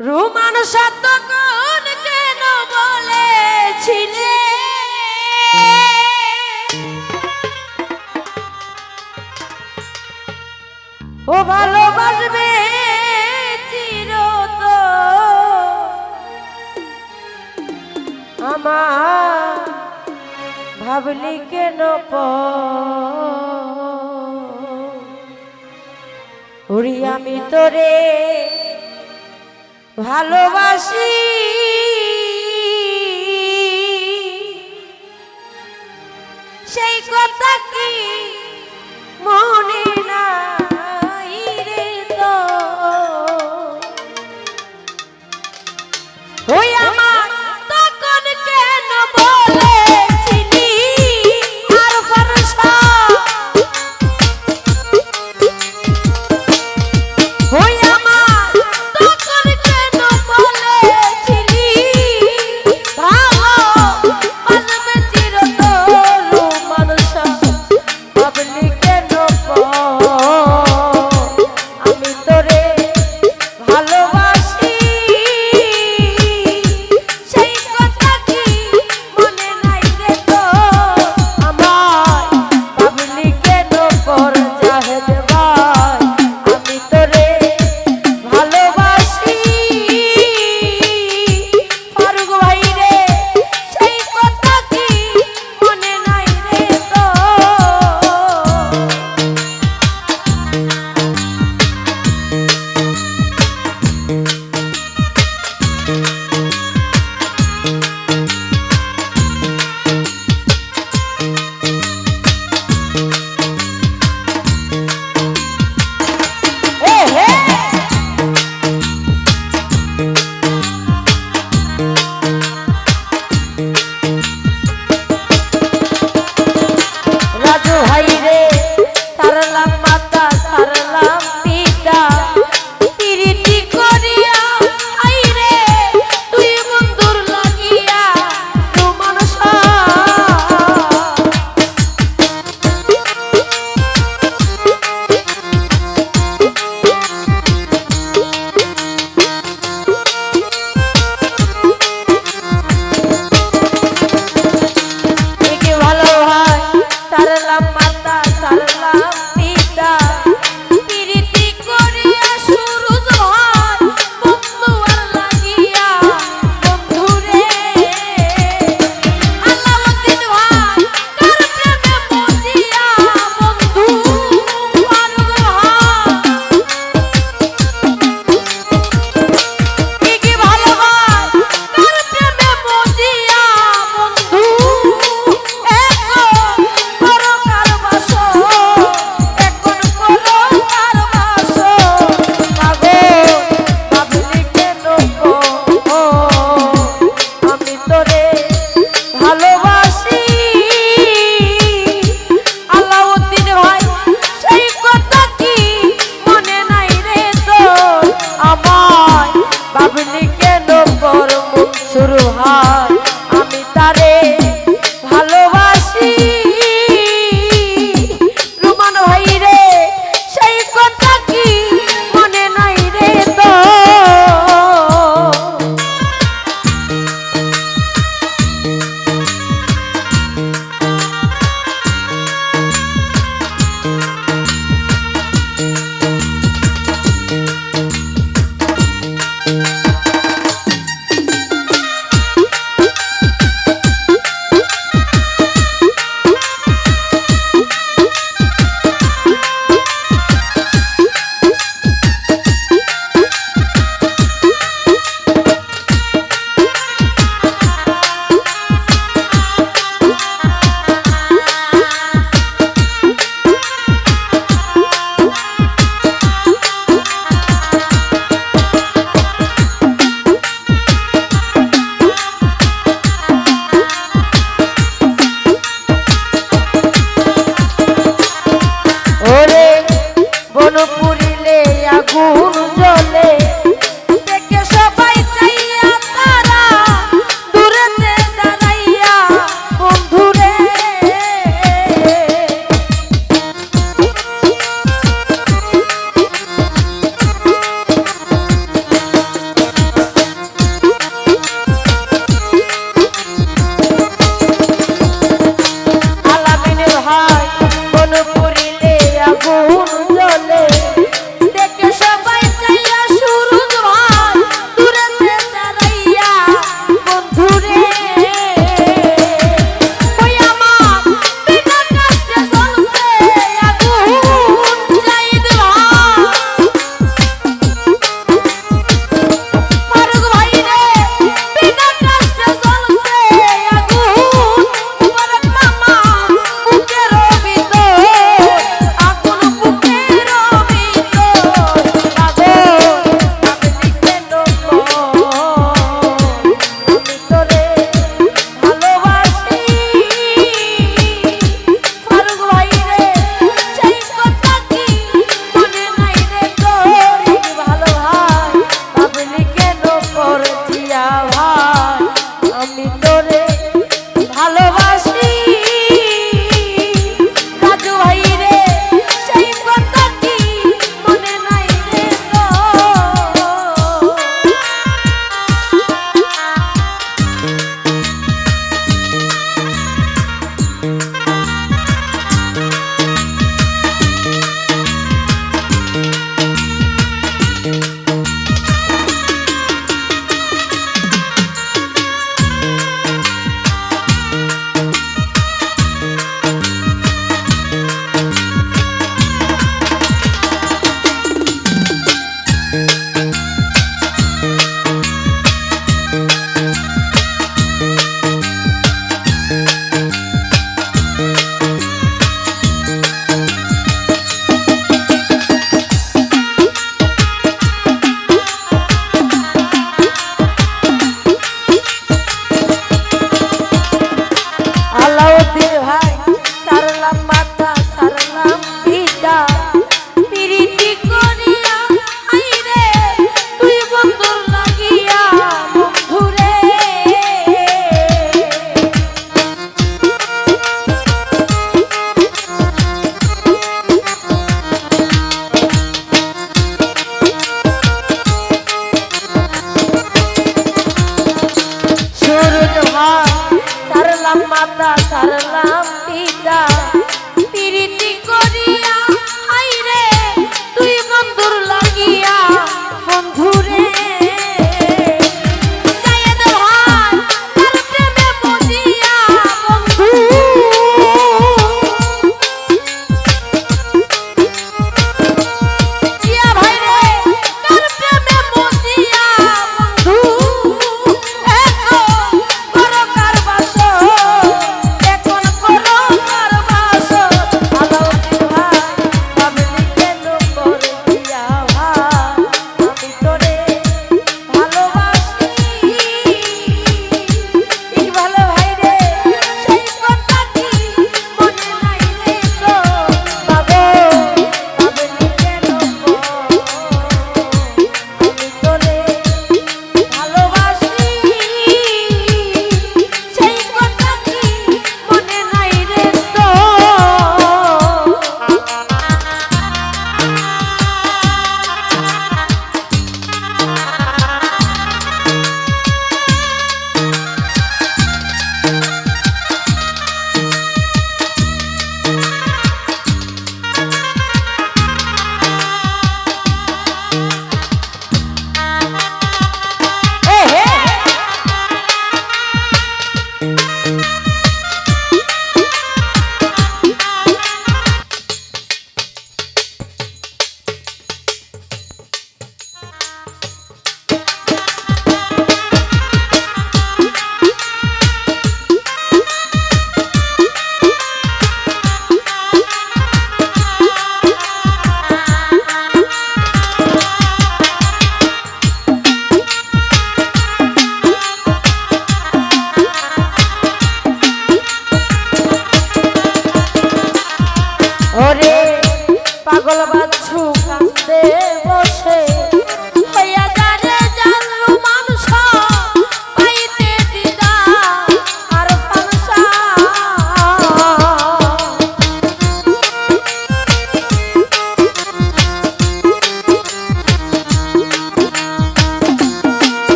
Roman শতকন কেন বলেছিলে ও ভালোবাসবে চিরতন আমার ভাবলি কেন ওরে আমি তোরে ভালোবাসি সেই কথা কি মনে নাই রে তো ওই আমার তখন কেন বলেছিলি আর ভরসা ওই আমার তখন কেন বলেছিলি ভালোবাসবে চিরতন মানুষ ভাবলি কেন আমি তোরে ভালোবাসি সেই কথা কি মনে নাই রে তো আমার ভাবলি কেন পর জাহেদ ভাই আমি তোরে ভালোবাসি ফারুক ভাই রে সেই কথা কি মনে নাই রে তো রাজু ভাই রে সারলাম মাতা সারলাম পিতা প্রীতি করিয়া ভাই রে তুই বন্ধুর লাগিয়া রোমান থেকে ভালো হয় সারলাম মাতা সারলাম পিতা প্রীতি করিয়া সুরজ হয় বন্ধু আর লাগিয়া বন্ধুরে আল্লাউদ্দিন ভাই কার প্রেমে মজিয়া বন্ধু ফারুক ভাই কি ভালো হয় কার প্রেমে মজিয়া বন্ধু ভালোবাসি আল্লাউদ্দিন ভাই সেই কথা কি মনে নাই রে তো আমার বাবলি কেন পর মন শুরু হয় আমি তারে ভালোবাসি রোমান ভাই রে সেই কথা কি মনে নাই রে তো ওরে বন পুরিলে আগুন জ্বলে